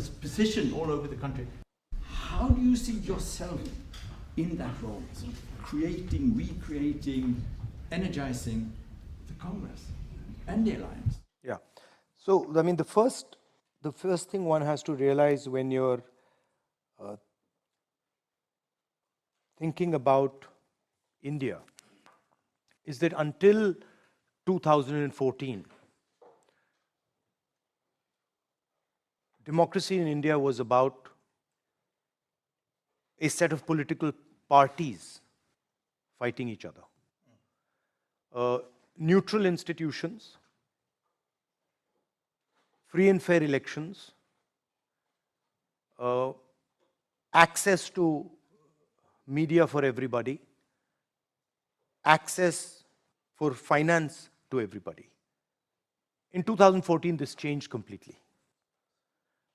positioned all over the country. How do you see yourself in that role, sort of creating, recreating, energizing the Congress and the alliance? Yeah. So, I mean, the first thing one has to realize when you're thinking about India is that until 2014, democracy in India was about a set of political parties fighting each other. Neutral institutions, free and fair elections, access to media for everybody, access for finance to everybody. In 2014, this changed completely.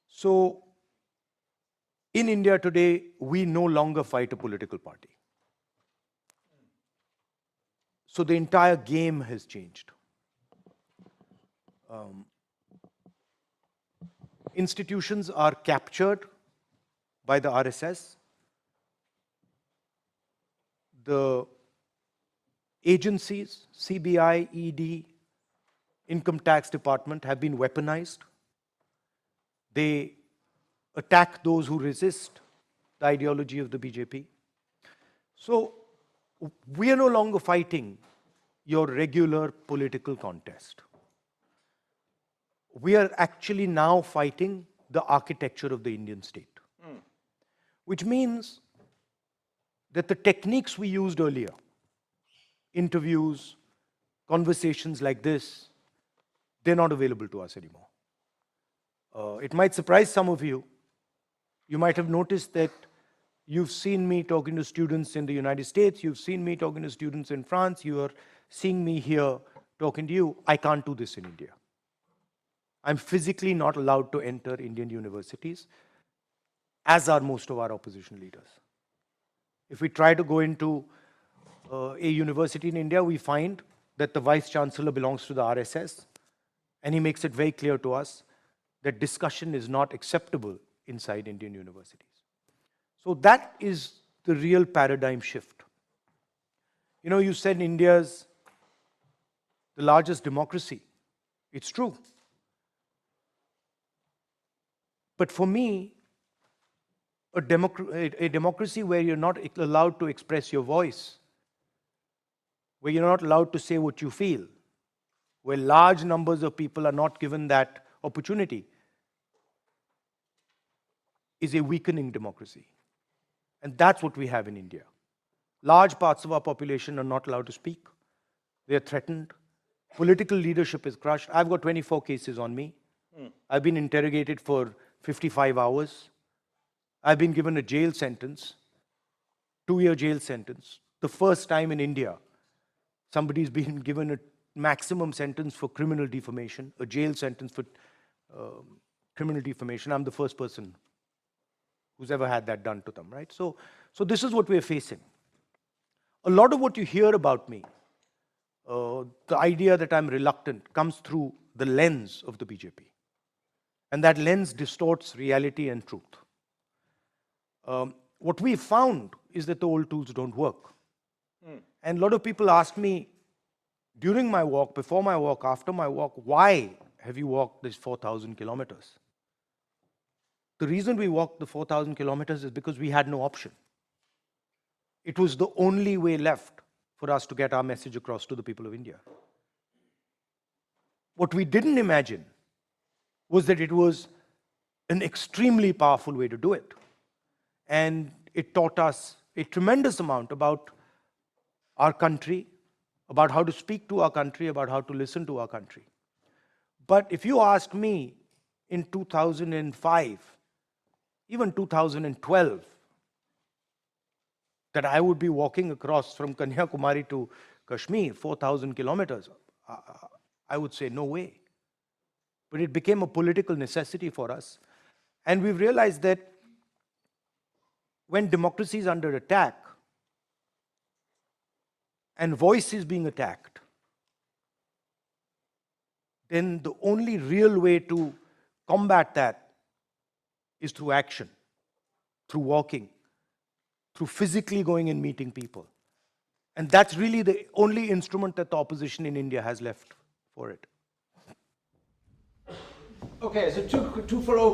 So, in India today, we no longer fight a political party. So the entire game has changed. Institutions are captured by the RSS. The agencies, CBI, ED, Income Tax Department have been weaponized. They attack those who resist the ideology of the BJP. So we are no longer fighting your regular political contest. We are actually now fighting the architecture of the Indian state. Which means that the techniques we used earlier, interviews, conversations like this, they're not available to us anymore. It might surprise some of you. You might have noticed that you've seen me talking to students in the United States, you've seen me talking to students in France, you are seeing me here talking to you. I can't do this in India. I'm physically not allowed to enter Indian universities, as are most of our opposition leaders. If we try to go into a university in India, we find that the Vice Chancellor belongs to the RSS, and he makes it very clear to us that discussion is not acceptable inside Indian universities. So that is the real paradigm shift. You know, you said India's the largest democracy. It's true. But for me, a democracy where you're not allowed to express your voice, where you're not allowed to say what you feel, where large numbers of people are not given that opportunity, is a weakening democracy. And that's what we have in India. Large parts of our population are not allowed to speak. They are threatened. Political leadership is crushed. I've got 24 cases on me. I've been interrogated for 55 hours. I've been given a jail sentence, 2-year jail sentence. The first time in India, somebody's been given a maximum sentence for criminal defamation, a jail sentence for criminal defamation. I'm the first person who's ever had that done to them, right? So this is what we're facing. A lot of what you hear about me, the idea that I'm reluctant, comes through the lens of the BJP. And that lens distorts reality and truth. What we found is that the old tools don't work. And a lot of people ask me, during my walk, before my walk, after my walk, why have you walked this 4,000 kilometers? The reason we walked the 4,000 kilometers is because we had no option. It was the only way left for us to get our message across to the people of India. What we didn't imagine was that it was an extremely powerful way to do it. And it taught us a tremendous amount about our country, about how to speak to our country, about how to listen to our country. But if you ask me in 2005, even 2012, that I would be walking across from Kanyakumari to Kashmir, 4,000 kilometers, I would say no way. But it became a political necessity for us. And we've realized that when democracy is under attack and voice is being attacked, then the only real way to combat that is through action, through walking, through physically going and meeting people. And that's really the only instrument that the opposition in India has left for it. Okay, so two follow